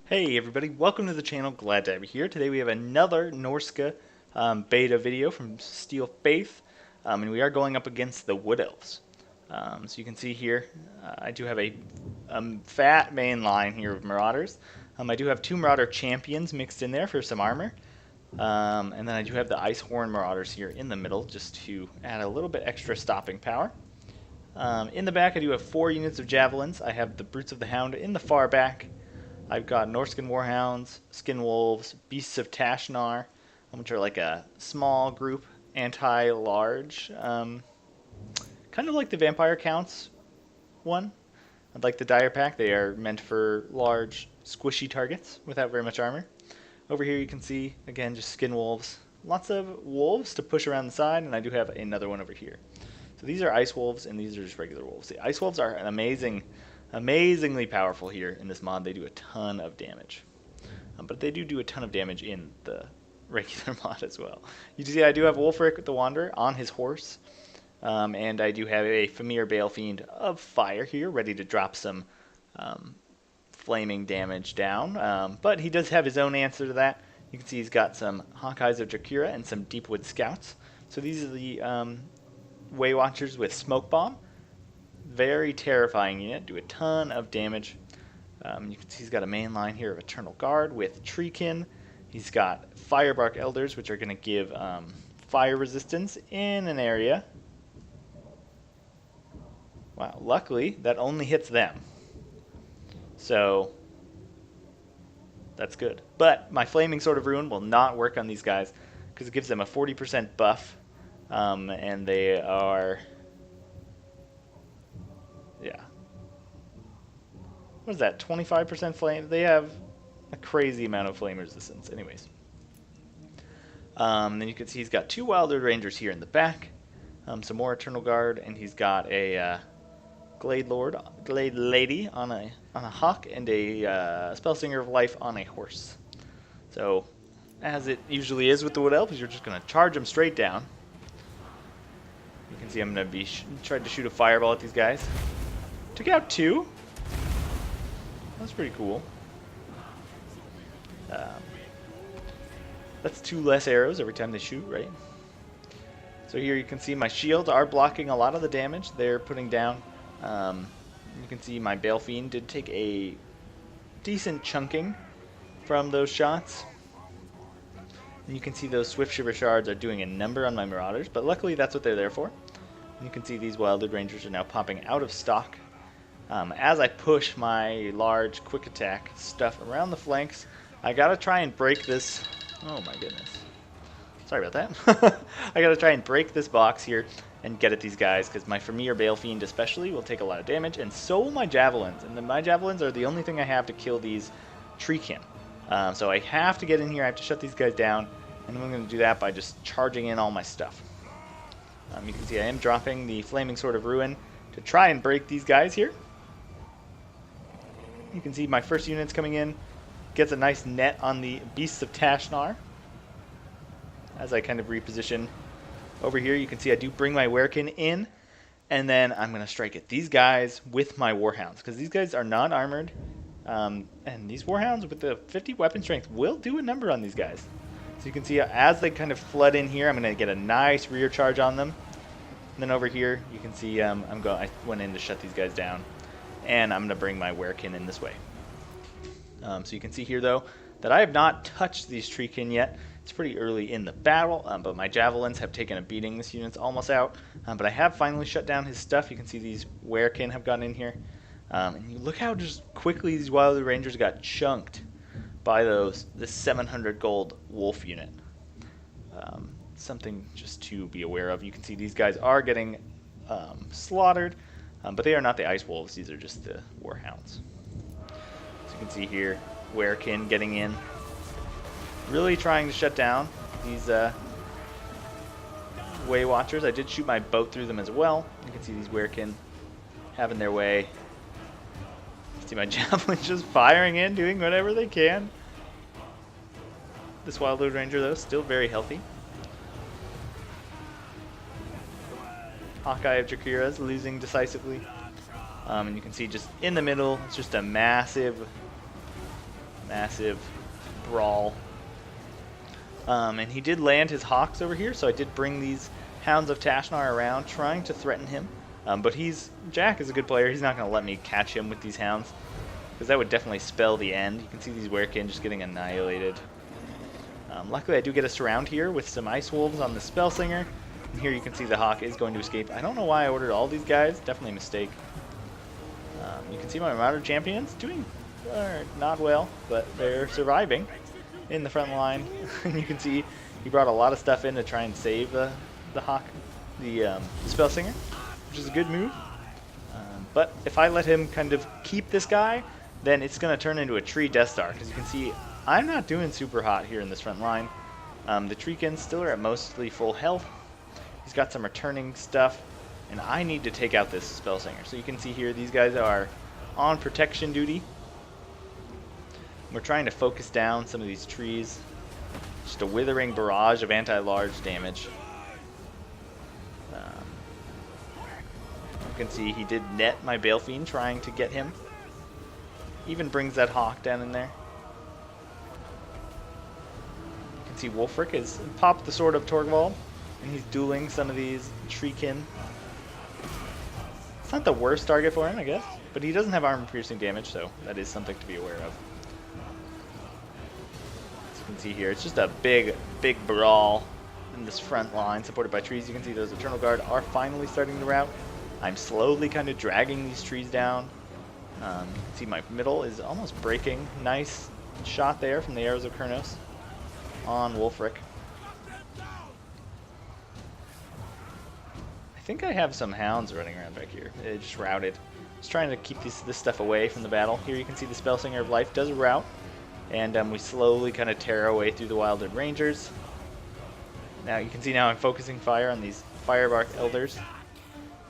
Hey everybody, welcome to the channel, glad to have you here. Today we have another Norsca beta video from Steel Faith, and we are going up against the Wood Elves. So you can see here, I do have a fat main line here of Marauders. I do have two Marauder Champions mixed in there for some armor, and then I do have the Ice Horn Marauders here in the middle just to add a little bit extra stopping power. In the back I do have 4 units of Javelins. I have the Brutes of the Hound in the far back. I've got Norscan Warhounds, Skin Wolves, Beasts of Tashnar, which are like a small group, anti-large, kind of like the Vampire Counts one. Like the Dire Pack, they are meant for large, squishy targets without very much armor. Over here you can see, again, just Skin Wolves. Lots of wolves to push around the side, and I do have another one over here. So these are Ice Wolves, and these are just regular wolves. The Ice Wolves are an amazingly powerful here in this mod. They do a ton of damage, but they do a ton of damage in the regular mod as well. You can see I do have Wolfric the Wanderer on his horse, and I do have a Famir Balefiend of Fire here, ready to drop some flaming damage down, but he does have his own answer to that. You can see he's got some Hawkeyes of Dracura and some Deepwood Scouts. So these are the Way Watchers with Smoke Bomb. Very terrifying unit, do a ton of damage. You can see he's got a main line here of Eternal Guard with Treekin. He's got Firebark Elders, which are going to give fire resistance in an area. Wow, luckily that only hits them. So that's good. But my Flaming Sword of Ruin will not work on these guys because it gives them a 40% buff, and they are... yeah. What is that? 25% flame? They have a crazy amount of flame resistance. Anyways. Then you can see he's got 2 Wilder Rangers here in the back. Some more Eternal Guard, and he's got a Glade Lady on a hawk, and a Spellsinger of Life on a horse. So, as it usually is with the Wood Elves, you're just going to charge them straight down. You can see I'm going to be trying to shoot a fireball at these guys. Took out 2. That's pretty cool. That's 2 less arrows every time they shoot, right? So here you can see my shields are blocking a lot of the damage they're putting down. You can see my Balefiend did take a decent chunking from those shots. And you can see those Swift Shiver Shards are doing a number on my Marauders, but luckily that's what they're there for. And you can see these Wilded Rangers are now popping out of stock. As I push my large quick attack stuff around the flanks, I gotta try and break this. Oh my goodness. Sorry about that. I gotta try and break this box here and get at these guys, because my Famir Balefiend especially will take a lot of damage, and so will my Javelins. And my Javelins are the only thing I have to kill these Treekin. So I have to get in here, I have to shut these guys down, and I'm going to do that by just charging in all my stuff. You can see I am dropping the Flaming Sword of Ruin to try and break these guys here. You can see my first unit's coming in, gets a nice net on the Beasts of Tashnar. As I kind of reposition over here, you can see I do bring my Werekin in, and then I'm going to strike at these guys with my Warhounds, because these guys are not armored, and these Warhounds with the 50 weapon strength will do a number on these guys. So you can see as they kind of flood in here, I'm going to get a nice rear charge on them. And then over here, you can see I went in to shut these guys down, and I'm going to bring my Werekin in this way. So you can see here, though, that I have not touched these Treekin yet. It's pretty early in the battle, but my Javelins have taken a beating. This unit's almost out, but I have finally shut down his stuff. You can see these Werekin have gotten in here. And you look how just quickly these Wilded Rangers got chunked by this 700 gold wolf unit. Something just to be aware of. You can see these guys are getting slaughtered, but they are not the Ice Wolves. These are just the Warhounds. So you can see here, Werekin getting in. Really trying to shut down these Way Watchers. I did shoot my boat through them as well. You can see these Werekin having their way. See my Javelins just firing in, doing whatever they can. This Wildwood Ranger, though, still very healthy. Hawkeye of Dracura is losing decisively. And you can see just in the middle, it's just a massive massive brawl. And he did land his hawks over here, so I did bring these Hounds of Tashnar around, trying to threaten him. But Jack is a good player. He's not going to let me catch him with these hounds, because that would definitely spell the end. You can see these Werekin just getting annihilated. Luckily, I do get a surround here with some Ice Wolves on the Spellslinger. And here you can see the Hawk is going to escape. I don't know why I ordered all these guys. Definitely a mistake. You can see my Marauder champions doing not well, but they're surviving in the front line. You can see he brought a lot of stuff in to try and save the Hawk, the Spellslinger, which is a good move. But if I let him kind of keep this guy, then it's going to turn into a tree Death Star. Because you can see I'm not doing super hot here in this front line. The Treekins still are at mostly full health. He's got some returning stuff, and I need to take out this Spellslinger. So you can see here these guys are on protection duty. We're trying to focus down some of these trees. Just a withering barrage of anti-large damage. You can see he did net my Balefiend trying to get him. Even brings that Hawk down in there. You can see Wulfric has popped the Sword of Torgvald, and he's dueling some of these Treekin. It's not the worst target for him, I guess, but he doesn't have armor-piercing damage, so that is something to be aware of. As you can see here, it's just a big brawl in this front line, supported by trees. You can see those Eternal Guard are finally starting to rout. I'm slowly kind of dragging these trees down. You can see my middle is almost breaking. Nice shot there from the Arrows of Kurnos on Wulfric. I think I have some hounds running around back here. They just routed. Just trying to keep this stuff away from the battle. Here you can see the Spellslinger of Life does rout, and we slowly kind of tear our way through the Wildwood Rangers. Now you can see now I'm focusing fire on these Firebark Elders,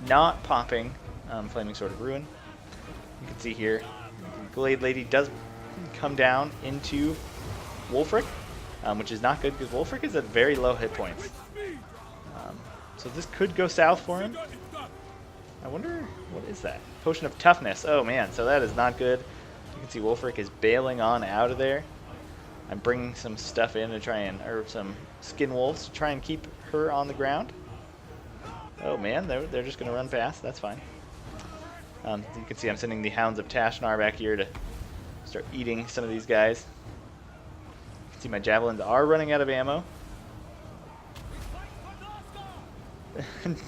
not popping Flaming Sword of Ruin. You can see here, Glade Lady does come down into Wulfric, which is not good because Wulfric is at very low hit points. So this could go south for him. I wonder, what is that? Potion of Toughness. Oh man, so that is not good. You can see Wulfric is bailing on out of there. I'm bringing some stuff in to try and, or some Skin Wolves to try and keep her on the ground. Oh man, they're just going to run past. That's fine. You can see I'm sending the Hounds of Tashnar back here to start eating some of these guys. You can see my Javelins are running out of ammo.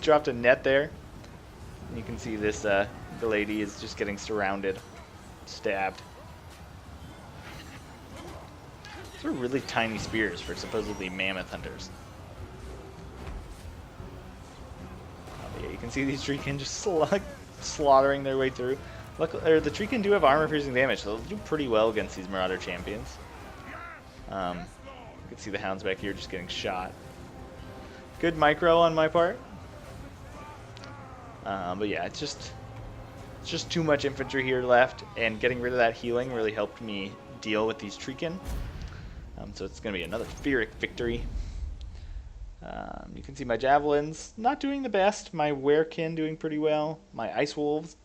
Dropped a net there. And you can see this, the lady is just getting surrounded, stabbed. These are really tiny spears for supposedly mammoth hunters. Oh, yeah, you can see these Treekin just slaughtering their way through. Look, the Treekin do have armor-piercing damage, so they'll do pretty well against these Marauder champions. You can see the Hounds back here just getting shot. Good micro on my part. But yeah, it's just too much infantry here left, and getting rid of that healing really helped me deal with these Treekin. So it's going to be another Pyrrhic victory. You can see my Javelins not doing the best. My Werekin doing pretty well. My Ice Wolves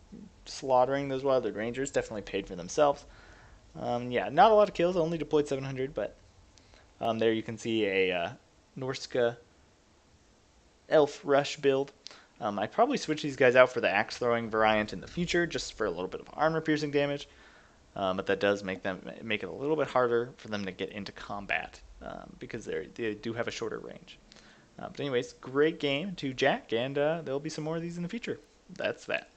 slaughtering those Wildwood Rangers definitely paid for themselves. Yeah, not a lot of kills. Only deployed 700, but there you can see a Norsca Elf Rush build. I'd probably switch these guys out for the axe throwing variant in the future, just for a little bit of armor piercing damage. But that does make it a little bit harder for them to get into combat because they do have a shorter range. But anyways, great game to Jack, and there'll be some more of these in the future. That's that.